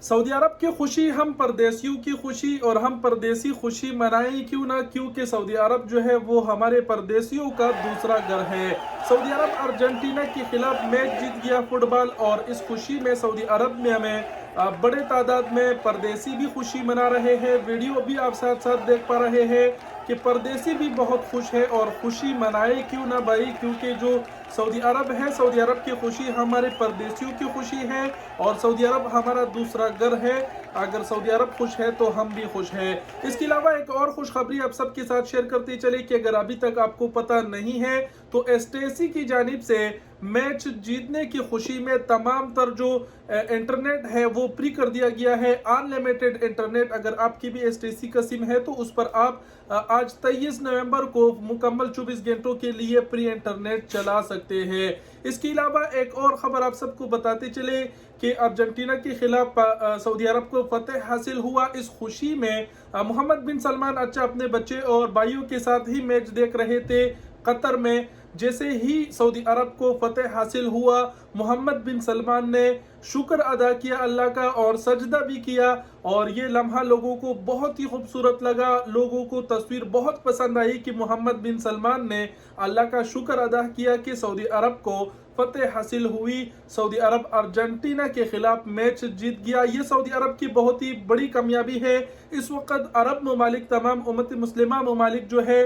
Saudi अरब की खुशी, हम परदेशियों की खुशी और हम परदेसी खुशी मनाएं क्यों ना, क्योंकि सऊदी अरब जो है वो हमारे परदेशियों का दूसरा घर है। सऊदी अरब अर्जेंटीना के खिलाफ मैच जीत गया फुटबॉल, और इस खुशी में सऊदी अरब में हमें बड़े तादाद में परदेसी भी खुशी मना रहे हैं। वीडियो भी आप साथ साथ देख पा रहे हैं कि परदेसी भी बहुत खुश है, और खुशी मनाए क्यों ना भाई, क्योंकि जो सऊदी अरब है, सऊदी अरब की खुशी हमारे परदेसियों की खुशी है, और सऊदी अरब हमारा दूसरा घर है। अगर सऊदी अरब खुश है तो हम भी खुश हैं। इसके अलावा एक और खुशखबरी आप सबके साथ शेयर करते चले कि अगर अभी तक आपको पता नहीं है तो एसटीसी की जानिब से मैच जीतने की खुशी में तमाम तर जो इंटरनेट है वो फ्री कर दिया गया है, अनलिमिटेड इंटरनेट। अगर आपकी भी एसटीसी का सिम है तो उस पर आप आज 23 नवंबर को मुकम्मल 24 घंटों के लिए फ्री इंटरनेट चला सकते हैं। इसके अलावा एक और खबर आप सबको बताते चले कि अर्जेंटीना के खिलाफ सऊदी अरब को फतेह हासिल हुआ। इस खुशी में मोहम्मद बिन सलमान अच्छा अपने बच्चे और भाइयों के साथ ही मैच देख रहे थे कतर में। जैसे ही सऊदी अरब को फतेह हासिल हुआ, मोहम्मद बिन सलमान ने शुक्र अदा किया अल्लाह का और सजदा भी किया, और ये लम्हा लोगों को बहुत ही खूबसूरत लगा। लोगों को तस्वीर बहुत पसंद आई कि मोहम्मद बिन सलमान ने अल्लाह का शुक्र अदा किया कि सऊदी अरब को फतेह हासिल हुई। सऊदी अरब अर्जेंटीना के खिलाफ मैच जीत गया। ये सऊदी अरब की बहुत ही बड़ी कामयाबी है। इस वक्त अरब ममालिक, तमाम उम्मत मुस्लिमा ममालिक जो है,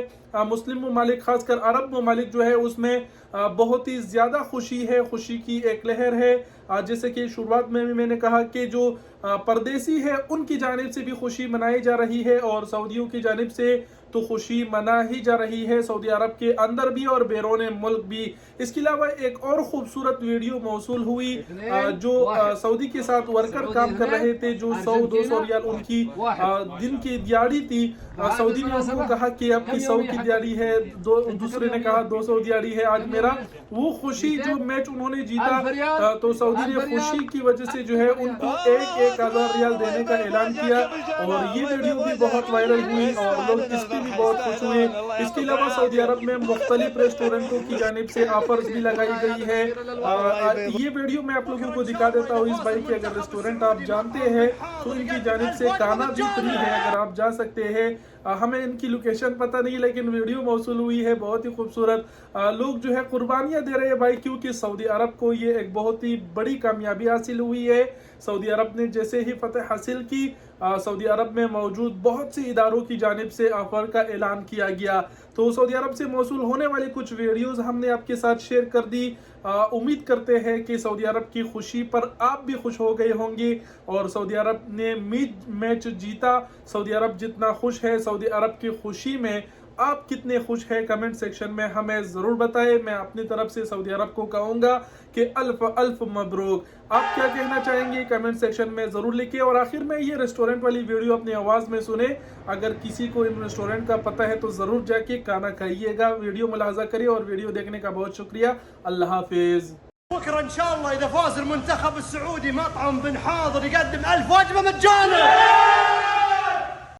मुस्लिम ममालिक खासकर अरब ममालिक जो है, उसमें बहुत ही ज़्यादा खुशी है, खुशी की एक लहर है। जैसे कि शुरुआत में भी मैंने कहा कि जो परदेसी है उनकी जानिब से भी खुशी मनाई जा रही है, और सऊदियों की जानिब से तो खुशी मना ही जा रही है, सऊदी अरब के अंदर भी और बैरून मुल्क भी। इसके अलावा एक और खूबसूरत वीडियो मौसूल हुई जो सऊदी के साथ वर्कर काम कर रहे थे, जो 100-200 रियाल उनकी दिन की दिहाड़ी थी। सऊदी ने उनको कहा कि आपकी 100 की दिहाड़ी है, दूसरे ने कहा 200 दिहाड़ी है आज मेरा। वो खुशी जो मैच उन्होंने जीता तो सऊदी ने खुशी की वजह से जो है उनको 1,000 रियाल देने का ऐलान किया, और ये वीडियो भी बहुत वायरल हुई और लोग इसके भी बहुत खुश हुए। इसके अलावा सऊदी अरब में मुख्तलिफ रेस्टोरेंटों की जानिब से ऑफर्स भी लगाई गई है। ये वीडियो मैं आप लोगों को दिखा देता हूँ इस भाई के। अगर रेस्टोरेंट आप जानते हैं तो इनकी जानिब से खाना भी फ्री है, अगर आप जा सकते हैं। हमें इनकी लोकेशन पता नहीं, लेकिन वीडियो मौसूल हुई है, बहुत ही खूबसूरत। लोग जो है कुर्बानियां दे रहे हैं भाई, क्योंकि सऊदी अरब को ये एक बहुत ही बड़ी कामयाबी हासिल हुई है। सऊदी अरब ने जैसे ही फतेह हासिल की, सऊदी अरब में मौजूद बहुत सी इदारों की जानिब से ऑफर का ऐलान किया गया। तो सऊदी अरब से मौसूल होने वाली कुछ वीडियोस हमने आपके साथ शेयर कर दी। उम्मीद करते हैं कि सऊदी अरब की खुशी पर आप भी खुश हो गए होंगे, और सऊदी अरब ने मैच जीता। सऊदी अरब जितना खुश है, सऊदी अरब की खुशी में आप कितने खुश हैं, कमेंट सेक्शन में हमें ज़रूर बताएं। मैं अपनी तरफ से सऊदी अरब को कहूँगा कि अल्फ अल्फ मबरूक। आप क्या कहना चाहेंगे कमेंट सेक्शन में ज़रूर लिखिए। और आखिर में ये रेस्टोरेंट वाली वीडियो अपनी आवाज़ में सुने। अगर किसी को इन रेस्टोरेंट का पता है तो ज़रूर जाके खाना खाइएगा। वीडियो मुलाहाजा करिए, और वीडियो देखने का बहुत शुक्रिया। अल्लाह हाफिज़। بكره ان شاء الله اذا فاز المنتخب السعودي مطعم بن حاضر يقدم 1000 وجبه مجانا.